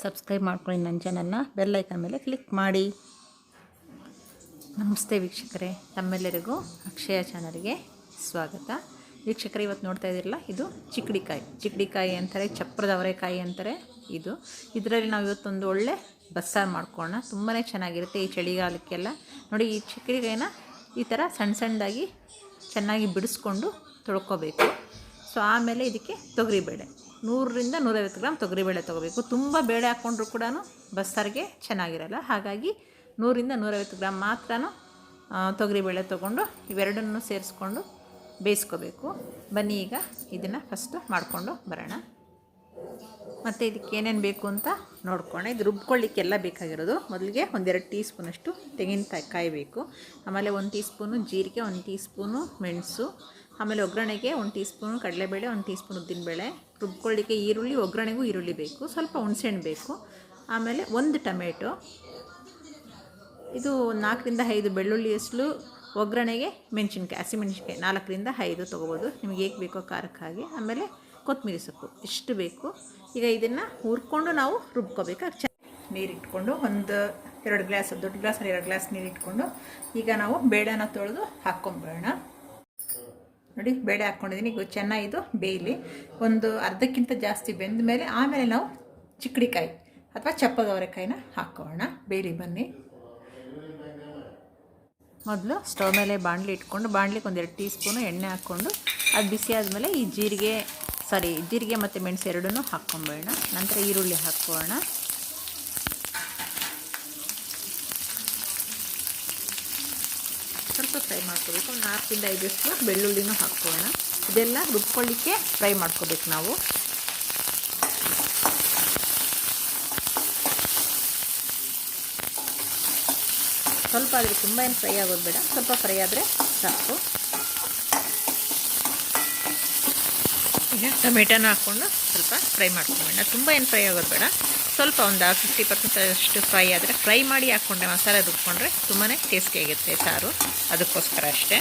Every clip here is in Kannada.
ಸಬ್ಸ್ಕ್ರೈಬ್ ಮಾಡ್ಕೊಳ್ಳಿ ನನ್ನ ಚಾನಲ್ನ, ಬೆಲ್ ಐಕಾನ್ ಮೇಲೆ ಕ್ಲಿಕ್ ಮಾಡಿ. ನಮಸ್ತೆ ವೀಕ್ಷಕರೇ, ತಮ್ಮೆಲ್ಲರಿಗೂ ಅಕ್ಷಯ ಚಾನಲ್ಗೆ ಸ್ವಾಗತ. ವೀಕ್ಷಕರೇ, ಇವತ್ತು ನೋಡ್ತಾ ಇದ್ದೀರಲ್ಲ, ಇದು ಚಿಕ್ಕಡಿಕಾಯಿ ಅಂತಾರೆ, ಚಪ್ರದ ಅವರೆಕಾಯಿ ಅಂತಾರೆ. ಇದರಲ್ಲಿ ನಾವು ಇವತ್ತೊಂದು ಒಳ್ಳೆ ಬಸ್ಸಾರು ಮಾಡ್ಕೊಳ್ಳೋಣ. ತುಂಬಾ ಚೆನ್ನಾಗಿರುತ್ತೆ ಈ ಚಳಿಗಾಲಕ್ಕೆಲ್ಲ. ನೋಡಿ, ಈ ಚಿಕ್ಕಡಿಕಾಯಿನ ಈ ಥರ ಸಣ್ಣ ಸಣ್ಣದಾಗಿ ಚೆನ್ನಾಗಿ ಬಿಡಿಸ್ಕೊಂಡು ತೊಳ್ಕೊಬೇಕು. ಸೊ ಆಮೇಲೆ ಇದಕ್ಕೆ ತೊಗರಿಬೇಳೆ 100ರಿಂದ 150 ಗ್ರಾಮ್ ತೊಗರಿಬೇಳೆ ತೊಗೋಬೇಕು. ತುಂಬ ಬೇಳೆ ಹಾಕ್ಕೊಂಡ್ರೂ ಕೂಡ ಬಸ್ಸಾರಿಗೆ ಚೆನ್ನಾಗಿರಲ್ಲ. ಹಾಗಾಗಿ 100ರಿಂದ 150 ಗ್ರಾಮ್ ಮಾತ್ರ ತೊಗರಿಬೇಳೆ ತೊಗೊಂಡು ಇವೆರಡನ್ನು ಸೇರಿಸ್ಕೊಂಡು ಬೇಯಿಸ್ಕೋಬೇಕು. ಬನ್ನಿ ಈಗ ಇದನ್ನು ಫಸ್ಟು ಮಾಡಿಕೊಂಡು ಬರೋಣ. ಮತ್ತು ಇದಕ್ಕೆ ಏನೇನು ಬೇಕು ಅಂತ ನೋಡ್ಕೊಳ್ಳೋಣ. ಇದು ರುಬ್ಕೊಳ್ಳಿಕ್ಕೆಲ್ಲ ಬೇಕಾಗಿರೋದು, ಮೊದಲಿಗೆ 1-2 ಟೀ ಸ್ಪೂನಷ್ಟು ತೆಂಗಿನಕಾಯಿ ಬೇಕು. ಆಮೇಲೆ 1 ಟೀ ಸ್ಪೂನು ಜೀರಿಗೆ, 1 ಟೀ ಸ್ಪೂನು ಮೆಣಸು, ಆಮೇಲೆ ಒಗ್ಗರಣೆಗೆ 1 ಟೀ ಸ್ಪೂನು ಕಡಲೆಬೇಳೆ, 1 ಟೀ ಸ್ಪೂನ್ ಉದ್ದಿನಬೇಳೆ, ರುಬ್ಕೊಳ್ಳಿಕ್ಕೆ ಈರುಳ್ಳಿ, ಒಗ್ಗರಣೆಗೂ ಈರುಳ್ಳಿ ಬೇಕು, ಸ್ವಲ್ಪ ಹುಣಸೆಹಣ್ಣು ಬೇಕು, ಆಮೇಲೆ 1 ಟೊಮೆಟೊ, ಇದು 4ರಿಂದ 5 ಬೆಳ್ಳುಳ್ಳಿ ಹೆಸರು, ಒಗ್ಗರಣೆಗೆ ಮೆಣಸಿನ್ಕಾಯಿ, ಹಸಿಮೆಣಸಿನ್ಕಾಯಿ 4ರಿಂದ 5 ತೊಗೋಬೋದು, ನಿಮಗೆ ಹೇಗೆ ಬೇಕೋ ಖಾರಕ್ಕಾಗಿ. ಆಮೇಲೆ ಕೊತ್ತಂಬರಿ ಸೊಪ್ಪು ಇಷ್ಟು ಬೇಕು. ಈಗ ಇದನ್ನು ಹುರ್ಕೊಂಡು ನಾವು ರುಬ್ಕೋಬೇಕು. ನೀರಿಟ್ಕೊಂಡು 1-2 ಗ್ಲಾಸ್, ದೊಡ್ಡ ಗ್ಲಾಸಲ್ಲಿ 2 ಗ್ಲಾಸ್ ನೀರು ಇಟ್ಕೊಂಡು ಈಗ ನಾವು ಬೇಳೆನ ತೊಳೆದು ಹಾಕ್ಕೊಂಬೇಡ. ನೋಡಿ, ಬೇಳೆ ಹಾಕ್ಕೊಂಡಿದ್ದೀನಿ. ಈಗ ಚೆನ್ನಾಗಿದು ಬೇಯಲಿ. ಒಂದು ಅರ್ಧಕ್ಕಿಂತ ಜಾಸ್ತಿ ಬೆಂದ ಮೇಲೆ ಆಮೇಲೆ ನಾವು ಚಿಕ್ಕಡಿಕಾಯಿ ಅಥವಾ ಚಪ್ಪದ ಅವರೆಕಾಯಿನ ಹಾಕೋಣ. ಬೇಯಲಿ ಬನ್ನಿ. ಮೊದಲು ಸ್ಟವ್ ಮೇಲೆ ಬಾಣಲಿ ಇಟ್ಕೊಂಡು, ಬಾಣಲಿಗೆ 1-2 ಟೀ ಸ್ಪೂನು ಎಣ್ಣೆ ಹಾಕ್ಕೊಂಡು ಅದು ಬಿಸಿ ಆದಮೇಲೆ ಈ ಜೀರಿಗೆ ಮತ್ತು ಮೆಣಸು ಎರಡನ್ನೂ ಹಾಕ್ಕೊಂಬೇಡ. ನಂತರ ಈರುಳ್ಳಿ ಹಾಕೋಣ. ಸ್ವಲ್ಪ ಫ್ರೈ ಮಾಡ್ಕೋಬೇಕು. 4ರಿಂದ 5 ಸ್ಪೂನ್ ಬೆಳ್ಳುಳ್ಳಿನೂ ಹಾಕೋಣ. ಇದೆಲ್ಲ ರುಬ್ಕೊಳ್ಳಿಕ್ಕೆ ಫ್ರೈ ಮಾಡ್ಕೋಬೇಕು ನಾವು. ಸ್ವಲ್ಪ ಆದರೆ ತುಂಬ ಏನು ಫ್ರೈ ಆಗೋದು ಬೇಡ, ಸ್ವಲ್ಪ ಫ್ರೈ ಆದರೆ ಸಾಕು. ಈಗ ಟೊಮೆಟೊನ ಹಾಕ್ಕೊಂಡು ಸ್ವಲ್ಪ ಫ್ರೈ ಮಾಡ್ಕೊಂಬೇಡ. ತುಂಬ ಏನು ಫ್ರೈ ಆಗೋದು ಬೇಡ, ಸ್ವಲ್ಪ ಒಂದು 50% ಅಷ್ಟು ಫ್ರೈ ಆದರೆ, ಫ್ರೈ ಮಾಡಿ ಹಾಕ್ಕೊಂಡ್ರೆ ಮಸಾಲೆ ರುಬ್ಕೊಂಡ್ರೆ ತುಂಬಾ ಟೇಸ್ಟಿಯಾಗಿರುತ್ತೆ ಸಾರು, ಅದಕ್ಕೋಸ್ಕರ ಅಷ್ಟೇ.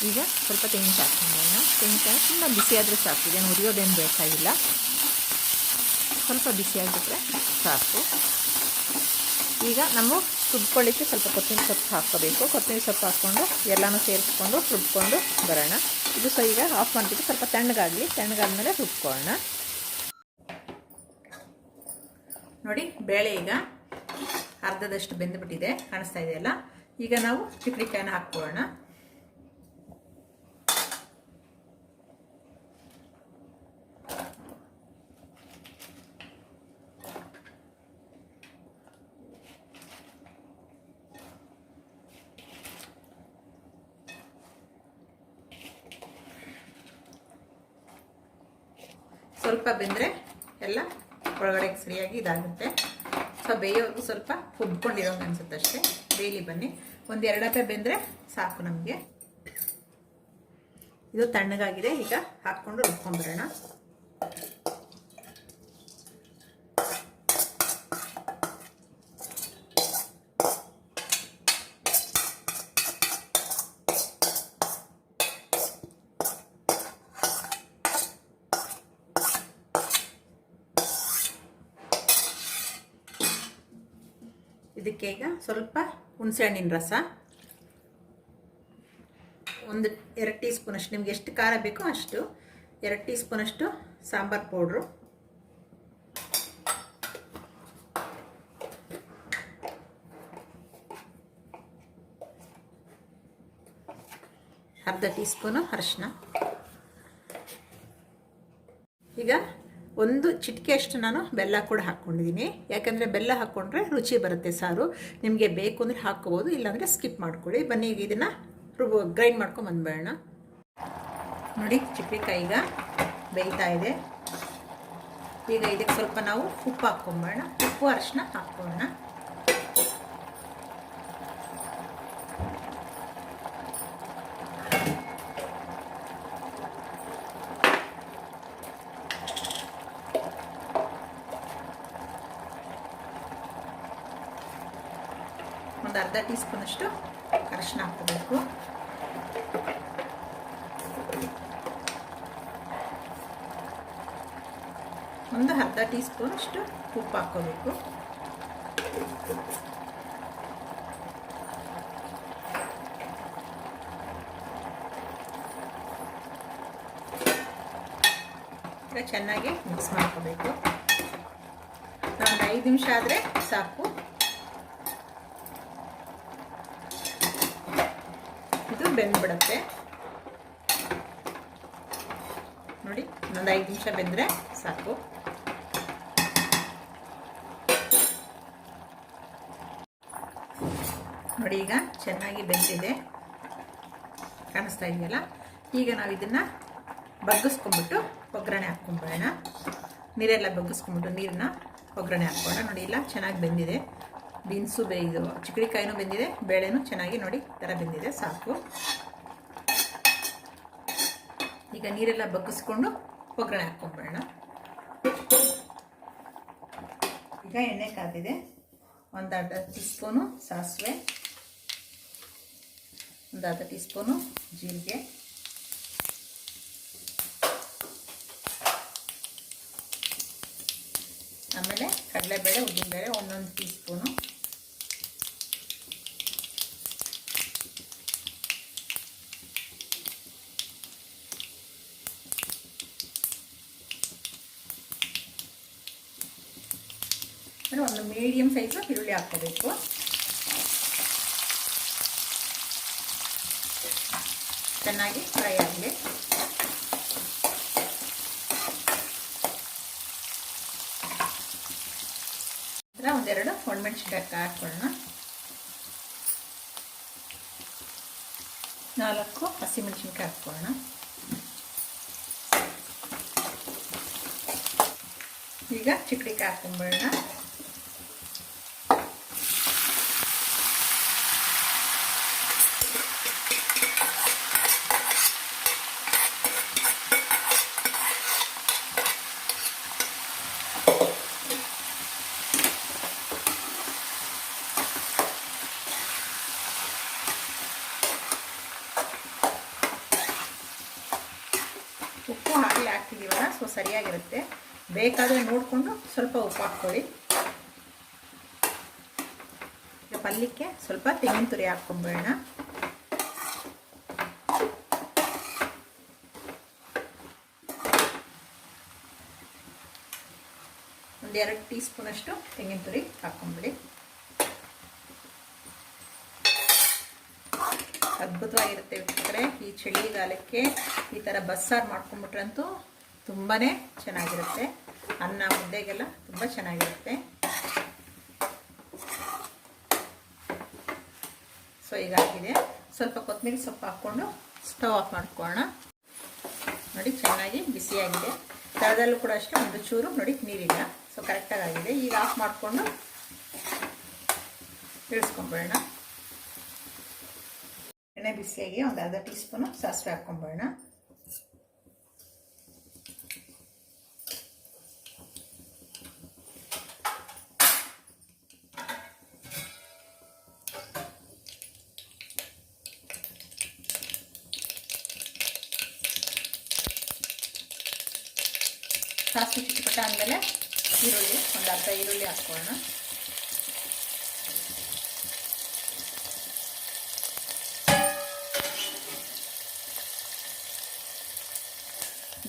ಈಗ ಸ್ವಲ್ಪ ತೆಂಗಿನಕಾಯಿ ಹಾಕ್ಕೊಂಬೇಡ. ತೆಂಗಿನಕಾಯಿ ತುಂಬ ಬಿಸಿ ಆದರೆ ಸಾಕು, ಇದೇನು ಹುರಿಯೋದೇನು ಬೇಕಾಗಿಲ್ಲ, ಸ್ವಲ್ಪ ಬಿಸಿಯಾಗಿಬಿಟ್ರೆ ಸಾಕು. ಈಗ ನಾವು ರುಬ್ಕೊಳ್ಳಿಕ್ಕೆ ಸ್ವಲ್ಪ ಕೊತ್ತಂಬರಿ ಸೊಪ್ಪು ಹಾಕ್ಕೋಬೇಕು. ಕೊತ್ತಂಬರಿ ಸೊಪ್ಪು ಹಾಕ್ಕೊಂಡು ಎಲ್ಲನೂ ಸೇರಿಸ್ಕೊಂಡು ರುಬ್ಕೊಂಡು ಬರೋಣ. ಇದು ಈಗ ಆಫ್ ಮಾಡಿಬಿಟ್ಟು ಸ್ವಲ್ಪ ತಣ್ಣಗಾದ್ಮೇಲೆ ರುಬ್ಕೊಳ್ಳೋಣ. ನೋಡಿ, ಬೇಳೆ ಈಗ ಅರ್ಧದಷ್ಟು ಬೆಂದುಬಿಟ್ಟಿದೆ, ಕಾಣಿಸ್ತಾ ಇದೆಯಲ್ಲ. ಈಗ ನಾವು ಚಿಕ್ಕಡಿಕಾಯಿನ ಹಾಕ್ಕೊಳ್ಳೋಣ. ಸ್ವಲ್ಪ ಬೆಂದರೆ ಎಲ್ಲ ಒಳಗಡೆ ಸರಿಯಾಗಿ ಇದಾಗುತ್ತೆ. ಸೊ ಬೇಯೋವರೆಗೂ ಸ್ವಲ್ಪ ಹುಬ್ಕೊಂಡಿರೋಂಗೆ ಅನಿಸುತ್ತೆ ಅಷ್ಟೇ. ಬೇಯಲಿ ಬನ್ನಿ. 1-2 ಹಪ್ಪೆ ಬೆಂದರೆ ಸಾಕು ನಮಗೆ. ಇದು ತಣ್ಣಗಾಗಿದೆ. ಈಗ ಹಾಕ್ಕೊಂಡು ರುಬ್ಕೊಂಡ್ಬರೋಣ. ಇದಕ್ಕೆ ಈಗ ಸ್ವಲ್ಪ ಹುಣಸೆಹಣ್ಣಿನ ರಸ, 1-2 ಟೀ ಸ್ಪೂನಷ್ಟು, ನಿಮ್ಗೆ ಎಷ್ಟು ಖಾರ ಬೇಕೋ ಅಷ್ಟು, 2 ಟೀ ಸ್ಪೂನಷ್ಟು ಸಾಂಬಾರು ಪೌಡ್ರು, ಅರ್ಧ ಟೀ ಸ್ಪೂನು ಅರಿಶಿನ. ಈಗ 1 ಚಿಟಿಕೆಯಷ್ಟು ನಾನು ಬೆಲ್ಲ ಕೂಡ ಹಾಕ್ಕೊಂಡಿದ್ದೀನಿ. ಯಾಕಂದರೆ ಬೆಲ್ಲ ಹಾಕ್ಕೊಂಡ್ರೆ ರುಚಿ ಬರುತ್ತೆ ಸಾರು. ನಿಮಗೆ ಬೇಕು ಅಂದರೆ ಹಾಕ್ಕೋಬೋದು, ಇಲ್ಲಾಂದರೆ ಸ್ಕಿಪ್ ಮಾಡ್ಕೊಳ್ಳಿ. ಬನ್ನಿ, ಈಗ ಇದನ್ನು ಗ್ರೈಂಡ್ ಮಾಡ್ಕೊಂಡು ಬಂದ್ಬೇಡ. ನೋಡಿ, ಚಿಕ್ಕಡಿಕಾಯಿ ಈಗ ಬೇಯ್ತಾ ಇದೆ. ಈಗ ಇದಕ್ಕೆ ಸ್ವಲ್ಪ ನಾವು ಉಪ್ಪು ಹಾಕ್ಕೊಂಬೇಡ. ಉಪ್ಪು ಅರಿಶಿನ ಹಾಕ್ಕೊಳ್ಳೋಣ. ಒಂದು ಅರ್ಧ ಟೀ ಸ್ಪೂನಷ್ಟು ಅರಿಶಿನ ಹಾಕ್ಕೋಬೇಕು. ಒಂದು ಅರ್ಧ ಟೀ ಸ್ಪೂನ್ ಅಷ್ಟು ಉಪ್ಪು ಹಾಕ್ಕೋಬೇಕು. ಚೆನ್ನಾಗಿ ಮಿಕ್ಸ್ ಮಾಡ್ಕೋಬೇಕು. ಒಂದು 5 ನಿಮಿಷ ಆದರೆ ಸಾಕು. ಇದು ಬೆಂದ್ಬಿಡುತ್ತೆ ನೋಡಿ. ಒಂದು 5 ನಿಮಿಷ ಬೆಂದರೆ ಸಾಕು. ನೋಡಿ ಈಗ ಚೆನ್ನಾಗಿ ಬೆಂದಿದೆ, ಕಾಣಿಸ್ತಾ ಇದೆಯಲ್ಲ. ಈಗ ನಾವು ಇದನ್ನು ಬಗ್ಗಿಸ್ಕೊಂಡ್ಬಿಟ್ಟು ಒಗ್ಗರಣೆ ಹಾಕ್ಕೊಂಬಿಡೋಣ. ನೀರೆಲ್ಲ ಬಗ್ಗಿಸ್ಕೊಂಡ್ಬಿಟ್ಟು ನೀರನ್ನ ಒಗ್ಗರಣೆ ಹಾಕ್ಕೊಳ್ಳೋಣ. ನೋಡಿ ಇಲ್ಲ ಚೆನ್ನಾಗಿ ಬೆಂದಿದೆ. ಬೀನ್ಸು ಇದು ಚಿಕ್ಕಡಿಕಾಯಿನೂ ಬೆಂದಿದೆ, ಬೇಳೆನೂ ಚೆನ್ನಾಗಿ ನೋಡಿ ಈ ಥರ ಬೆಂದಿದೆ, ಸಾಕು. ಈಗ ನೀರೆಲ್ಲ ಬಗ್ಗಿಸ್ಕೊಂಡು ಒಗ್ಗರಣೆ ಹಾಕ್ಕೊಂಬಿಡೋಣ. ಈಗ ಎಣ್ಣೆ ಕಾದಿದೆ. ಒಂದು ಅರ್ಧ ಟೀ ಸ್ಪೂನು ಸಾಸಿವೆ, ಒಂದು ಅರ್ಧ ಟೀ ಸ್ಪೂನು ಜೀರಿಗೆ, ಆಮೇಲೆ ಕಡಲೆಬೇಳೆ ಉದ್ದಿನಬೇಳೆ 1 ಟೀ ಸ್ಪೂನು, ಒಂದು ಮೀಡಿಯಂ ಸೈಜು ಈರುಳ್ಳಿ ಹಾಕ್ಕೋಬೇಕು. ಚೆನ್ನಾಗಿ ಫ್ರೈ ಆಗಲಿ. ಒಂದೆರಡು ಒಣಮೆಣಸಿನಕಾಯಿ ಹಾಕೊಳ್ಳೋಣ. 4 ಹಸಿಮೆಣಸಿನಕಾಯಿ ಹಾಕೊಳ್ಳೋಣ. ಈಗ ಚಿಕ್ಕಡಿಕಾಯಿ ಹಾಕೊಂಡ್ಬಿಡೋಣ. ಉಪ್ಪು ಹಾಗೆ ಹಾಕ್ತಿದ್ದೀವಲ್ಲ, ಸೊ ಸರಿಯಾಗಿರುತ್ತೆ. ಬೇಕಾದರೆ ನೋಡಿಕೊಂಡು ಸ್ವಲ್ಪ ಉಪ್ಪು ಹಾಕ್ಕೊಳ್ಳಿ. ಈಗ ಪಲ್ಯಕ್ಕೆ ಸ್ವಲ್ಪ ತೆಂಗಿನ ತುರಿ ಹಾಕ್ಕೊಂಬೇಡ. ಒಂದು 2 ಟೀ ಸ್ಪೂನ್ ಅಷ್ಟು ತೆಂಗಿನ ತುರಿ ಹಾಕ್ಕೊಂಬಿಡಿ. ಅದ್ಭುತವಾಗಿರುತ್ತೆ ವೀಕ್ಷಕರೇ. ಈ ಚಳಿಗಾಲಕ್ಕೆ ಈ ಥರ ಬಸ್ಸಾರು ಮಾಡ್ಕೊಂಡ್ಬಿಟ್ರಂತೂ ತುಂಬಾ ಚೆನ್ನಾಗಿರುತ್ತೆ. ಅನ್ನ ಮುದ್ದೆಗೆಲ್ಲ ತುಂಬ ಚೆನ್ನಾಗಿರುತ್ತೆ. ಸೊ ಈಗ ಆಗಿದೆ. ಸ್ವಲ್ಪ ಕೊತ್ತಂಬರಿ ಸೊಪ್ಪು ಹಾಕ್ಕೊಂಡು ಸ್ಟವ್ ಆಫ್ ಮಾಡ್ಕೊಳ್ಳೋಣ. ನೋಡಿ ಚೆನ್ನಾಗಿ ಬಿಸಿಯಾಗಿದೆ. ತಳದಲ್ಲೂ ಕೂಡ ಅಷ್ಟೇ ಒಂದು ಚೂರು ನೋಡಿ ನೀರಿಲ್ಲ. ಸೊ ಕರೆಕ್ಟಾಗಿ ಆಗಿದೆ. ಈಗ ಆಫ್ ಮಾಡಿಕೊಂಡು ಇಳಿಸ್ಕೊಂಬಿಡೋಣ. ಎಣ್ಣೆ ಬಿಸಿಯಾಗಿ ಒಂದು ಅರ್ಧ ಟೀ ಸ್ಪೂನು ಸಾಸಿವೆ ಹಾಕ್ಕೊಂಬಿಡೋಣ. ಸಾಸಿವೆ ಚಿಟಪಟ ಆದಮೇಲೆ ಈರುಳ್ಳಿ ಒಂದು ಅರ್ಧ ಈರುಳ್ಳಿ ಹಾಕ್ಕೊಳ್ಳೋಣ.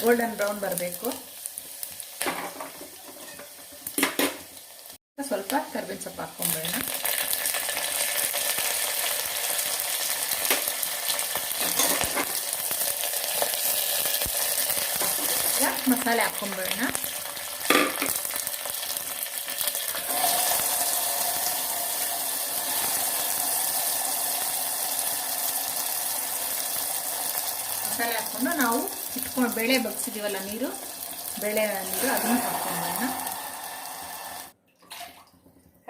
ಗೋಲ್ಡನ್ ಬ್ರೌನ್ ಬರಬೇಕು. ಸ್ವಲ್ಪ ಕರಿಬೇವಿನ ಸೊಪ್ಪು ಹಾಕ್ಕೊಂಬೇಡ. ಈಗ ಮಸಾಲೆ ಹಾಕ್ಕೊಂಬೇಡ. ಮಸಾಲೆ ಹಾಕ್ಕೊಂಡು ನಾವು ಇಟ್ಕೊಂಡು ಬೇಳೆ ಬಗ್ಸಿದೀವಲ್ಲ ಬೇಳೆ ನೀರು ಅದನ್ನು ಹಾಕ್ಕೊಂಬೋಣ.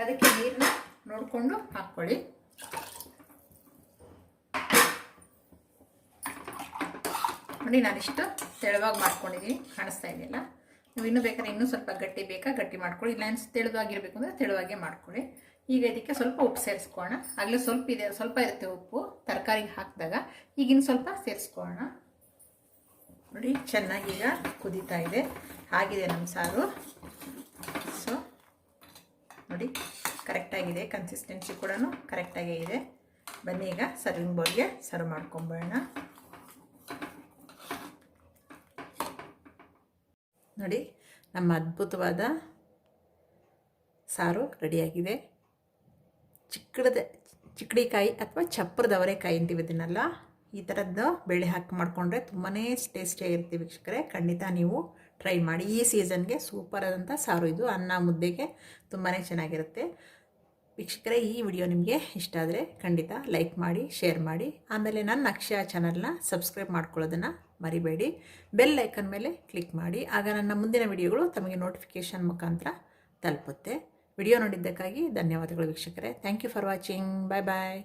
ಅದಕ್ಕೆ ನೀರನ್ನ ನೋಡಿಕೊಂಡು ಹಾಕ್ಕೊಳ್ಳಿ. ನೋಡಿ ನಾನಿಷ್ಟು ತೆಳುವಾಗಿ ಮಾಡ್ಕೊಂಡಿದ್ದೀನಿ, ಕಾಣಿಸ್ತಾ ಇದೆಯಲ್ಲ. ನೀವು ಇನ್ನೂ ಬೇಕಾದ್ರೆ ಇನ್ನೂ ಸ್ವಲ್ಪ ಗಟ್ಟಿ ಬೇಕಾ ಗಟ್ಟಿ ಮಾಡ್ಕೊಳ್ಳಿ, ಇಲ್ಲ ತೆಳುವಾಗಿರಬೇಕು ಅಂದರೆ ತೆಳುವಾಗೇ ಮಾಡ್ಕೊಳ್ಳಿ. ಈಗ ಇದಕ್ಕೆ ಸ್ವಲ್ಪ ಉಪ್ಪು ಸೇರಿಸ್ಕೊಳ್ಳೋಣ. ಆಗಲೇ ಸ್ವಲ್ಪ ಇರುತ್ತೆ ಉಪ್ಪು ತರಕಾರಿಗೆ ಹಾಕಿದಾಗ. ಈಗಿನ ಸ್ವಲ್ಪ ಸೇರಿಸ್ಕೊಳ್ಳೋಣ. ನೋಡಿ ಚೆನ್ನಾಗಿ ಈಗ ಕುದೀತಾ ಇದೆ. ಆಗಿದೆ ನಮ್ಮ ಸಾರು. ಸೊ ನೋಡಿ, ಕರೆಕ್ಟಾಗಿದೆ, ಕನ್ಸಿಸ್ಟೆನ್ಸಿ ಕೂಡ ಕರೆಕ್ಟಾಗೇ ಇದೆ. ಬನ್ನಿ ಈಗ ಸರ್ವಿಂಗ್ ಬೌಲ್ಗೆ ಸರ್ವ್ ಮಾಡ್ಕೊಂಬೋಣ. ನೋಡಿ, ನಮ್ಮ ಅದ್ಭುತವಾದ ಸಾರು ರೆಡಿಯಾಗಿದೆ. ಚಿಕ್ಕಡಿಕಾಯಿ ಅಥವಾ ಚಪ್ಪರದ ಅವರೆಕಾಯಿ ಅಂತೀವಿ ಇದನ್ನೆಲ್ಲ. ಈ ಥರದ್ದು ಬೇಳೆ ಹಾಕಿ ಮಾಡಿಕೊಂಡ್ರೆ ತುಂಬಾ ಟೇಸ್ಟಿಯಾಗಿರ್ತೀವಿ ವೀಕ್ಷಕರೇ. ಖಂಡಿತ ನೀವು ಟ್ರೈ ಮಾಡಿ. ಈ ಸೀಸನ್ಗೆ ಸೂಪರ್ ಆದಂಥ ಸಾರು ಇದು. ಅನ್ನ ಮುದ್ದೆಗೆ ತುಂಬಾ ಚೆನ್ನಾಗಿರುತ್ತೆ ವೀಕ್ಷಕರೇ. ಈ ವಿಡಿಯೋ ನಿಮಗೆ ಇಷ್ಟ ಆದರೆ ಖಂಡಿತ ಲೈಕ್ ಮಾಡಿ, ಶೇರ್ ಮಾಡಿ. ಆಮೇಲೆ ನನ್ನ ಅಕ್ಷಯ ಚಾನಲ್ನ ಸಬ್ಸ್ಕ್ರೈಬ್ ಮಾಡ್ಕೊಳ್ಳೋದನ್ನು ಮರಿಬೇಡಿ. ಬೆಲ್ ಐಕನ್ ಮೇಲೆ ಕ್ಲಿಕ್ ಮಾಡಿ. ಆಗ ನನ್ನ ಮುಂದಿನ ವಿಡಿಯೋಗಳು ತಮಗೆ ನೋಟಿಫಿಕೇಷನ್ ಮುಖಾಂತರ ತಲುಪುತ್ತೆ. ವಿಡಿಯೋ ನೋಡಿದ್ದಕ್ಕಾಗಿ ಧನ್ಯವಾದಗಳು ವೀಕ್ಷಕರೇ. Thank you for watching. Bye bye.